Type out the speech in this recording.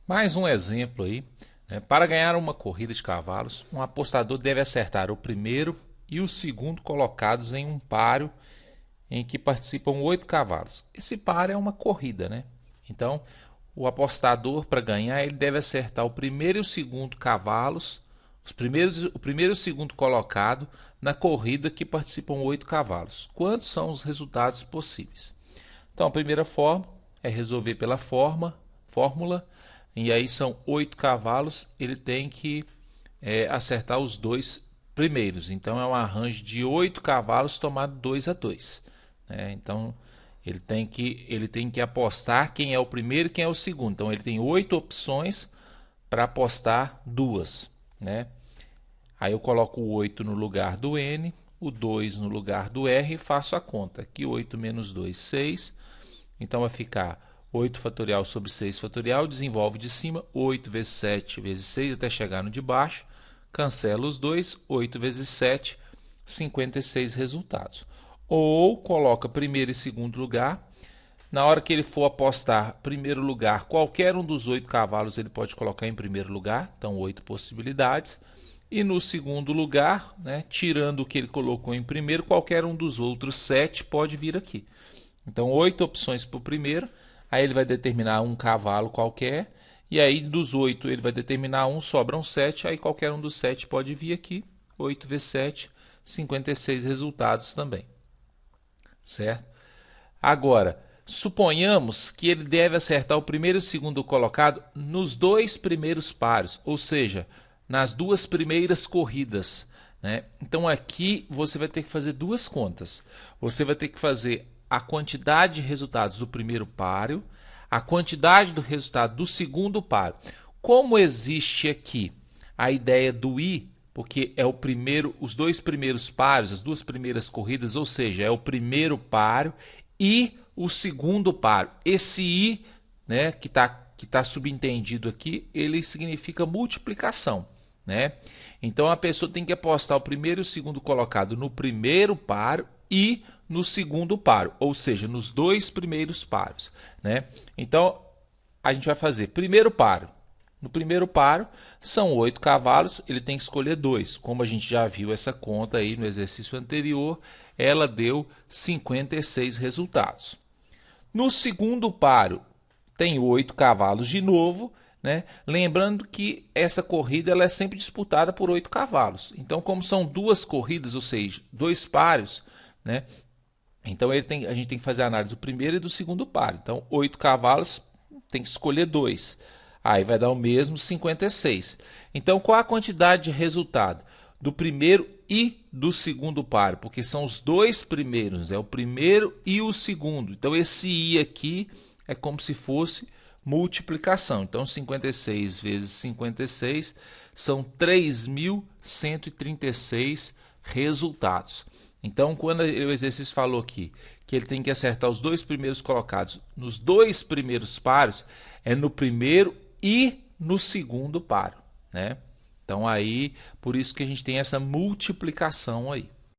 Mais um exemplo aí, né? Para ganhar uma corrida de cavalos, um apostador deve acertar o primeiro e o segundo colocados em um páreo em que participam 8 cavalos. Esse páreo é uma corrida, né? Então, o apostador, para ganhar, ele deve acertar o primeiro e o segundo cavalos, o primeiro e o segundo colocado na corrida que participam 8 cavalos. Quantos são os resultados possíveis? Então, a primeira forma é resolver pela fórmula, e aí são 8 cavalos, ele tem que acertar os dois primeiros. Então, é um arranjo de 8 cavalos tomado 2-2. Né? Então, ele tem que apostar quem é o primeiro e quem é o segundo. Então, ele tem 8 opções para apostar duas. Né? Aí eu coloco o 8 no lugar do N, o 2 no lugar do R e faço a conta. Aqui 8 menos 2, 6. Então vai ficar 8 fatorial sobre 6 fatorial, desenvolve de cima, 8 vezes 7 vezes 6 até chegar no de baixo, cancela os dois, 8 vezes 7, 56 resultados. Ou coloca primeiro e segundo lugar, na hora que ele for apostar primeiro lugar, qualquer um dos 8 cavalos ele pode colocar em primeiro lugar, então 8 possibilidades. E no segundo lugar, né, tirando o que ele colocou em primeiro, qualquer um dos outros 7 pode vir aqui. Então, 8 opções para o primeiro, aí ele vai determinar um cavalo qualquer, e aí dos 8 ele vai determinar um, sobram 7, aí qualquer um dos 7 pode vir aqui, 8 vezes 7, 56 resultados também. Certo? Agora, suponhamos que ele deve acertar o primeiro e o segundo colocado nos dois primeiros pares, ou seja, nas duas primeiras corridas. Né? Então aqui você vai ter que fazer duas contas. Você vai ter que fazer a quantidade de resultados do primeiro páreo, a quantidade do resultado do segundo páreo. Como existe aqui a ideia do I, porque é o primeiro, os dois primeiros páreos, as duas primeiras corridas, ou seja, é o primeiro páreo e o segundo páreo. Esse I, né, que tá subentendido aqui, ele significa multiplicação. Né? Então a pessoa tem que apostar o primeiro e o segundo colocado no primeiro páreo e no segundo páreo, ou seja, nos dois primeiros páreos. Né? Então a gente vai fazer primeiro páreo. No primeiro páreo são 8 cavalos, ele tem que escolher 2. Como a gente já viu essa conta aí no exercício anterior, ela deu 56 resultados. No segundo páreo tem 8 cavalos de novo. Né? Lembrando que essa corrida ela é sempre disputada por 8 cavalos. Então, como são duas corridas, ou seja, dois páreos, né? Então a gente tem que fazer a análise do primeiro e do segundo páreo. Então, 8 cavalos, tem que escolher 2. Aí vai dar o mesmo 56. Então, qual a quantidade de resultado do primeiro e do segundo páreo? Porque são os dois primeiros, é o primeiro e o segundo. Então, esse I aqui é como se fosse multiplicação. Então, 56 vezes 56 são 3.136 resultados. Então, quando o exercício falou aqui que ele tem que acertar os dois primeiros colocados nos dois primeiros páreos, é no primeiro e no segundo páreo. Né? Então, aí, por isso que a gente tem essa multiplicação aí.